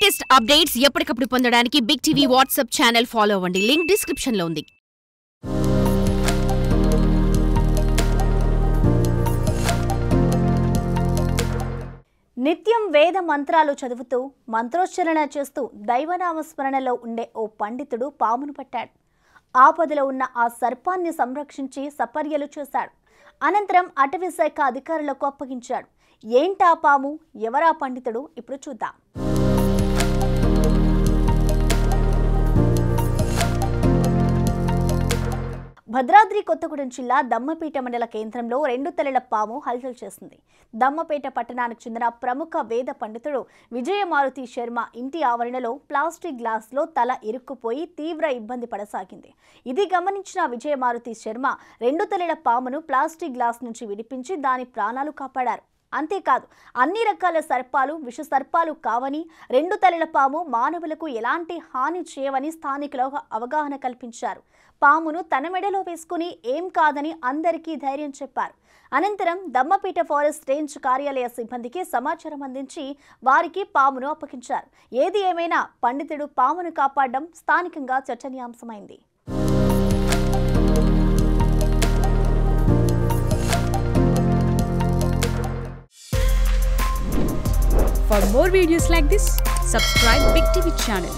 Latest updates ఎప్పటికప్పుడు పొందడానికి big TV WhatsApp channel follow అవ్వండి. లింక్ డిస్క్రిప్షన్ లో ఉంది. నిత్యం వేద మంత్రాలు చదువుతూ మంత్రోచ్చరణ చేస్తూ దైవనామస్మరణలో ఉండే ఓ పండితుడు పామును పట్టాడు. ఆపదలో ఉన్న ఆ సర్పాన్ని సంరక్షించి సపర్యలు చేశాడు. అనంతరం అటవీ శాఖ అధికారులకు అప్పగించాడు. ఏంటా పాము, ఎవరా పండితుడు, ఇప్పుడు చూద్దాం. భద్రాద్రి కొత్తగూడెం జిల్లా దమ్మపేట మండల కేంద్రంలో 2 తలల పాము హల్చల్ చేసింది. దమ్మపేట పట్టణానికి చెందిన ప్రముఖ వేద పండితుడు విజయమారుతి శర్మ ఇంటి ఆవరణలో ప్లాస్టిక్ గ్లాస్లో తల ఇరుక్కుపోయి తీవ్ర ఇబ్బంది పడసాగింది. ఇది గమనించిన విజయమారుతి శర్మ 2 తలల పామును ప్లాస్టిక్ గ్లాస్ నుంచి విడిపించి దాని ప్రాణాలు కాపాడారు. అంతేకాదు, అన్ని రకాల సర్పాలు విష సర్పాలు కావని, 2 తలల పాము మానవులకు ఎలాంటి హాని చేయవని స్థానికులకు అవగాహన కల్పించారు. పామును తన మెడలో వేసుకుని ఏం కాదని అందరికీ ధైర్యం చెప్పారు. అనంతరం దమ్మపేట ఫారెస్ట్ రేంజ్ కార్యాలయ సిబ్బందికి సమాచారం అందించి వారికి పామును అప్పగించారు. ఏది ఏమైనా పండితుడు పామును కాపాడడం స్థానికంగా చర్చనీయాంశమైంది. For more videos like this, subscribe Big TV channel.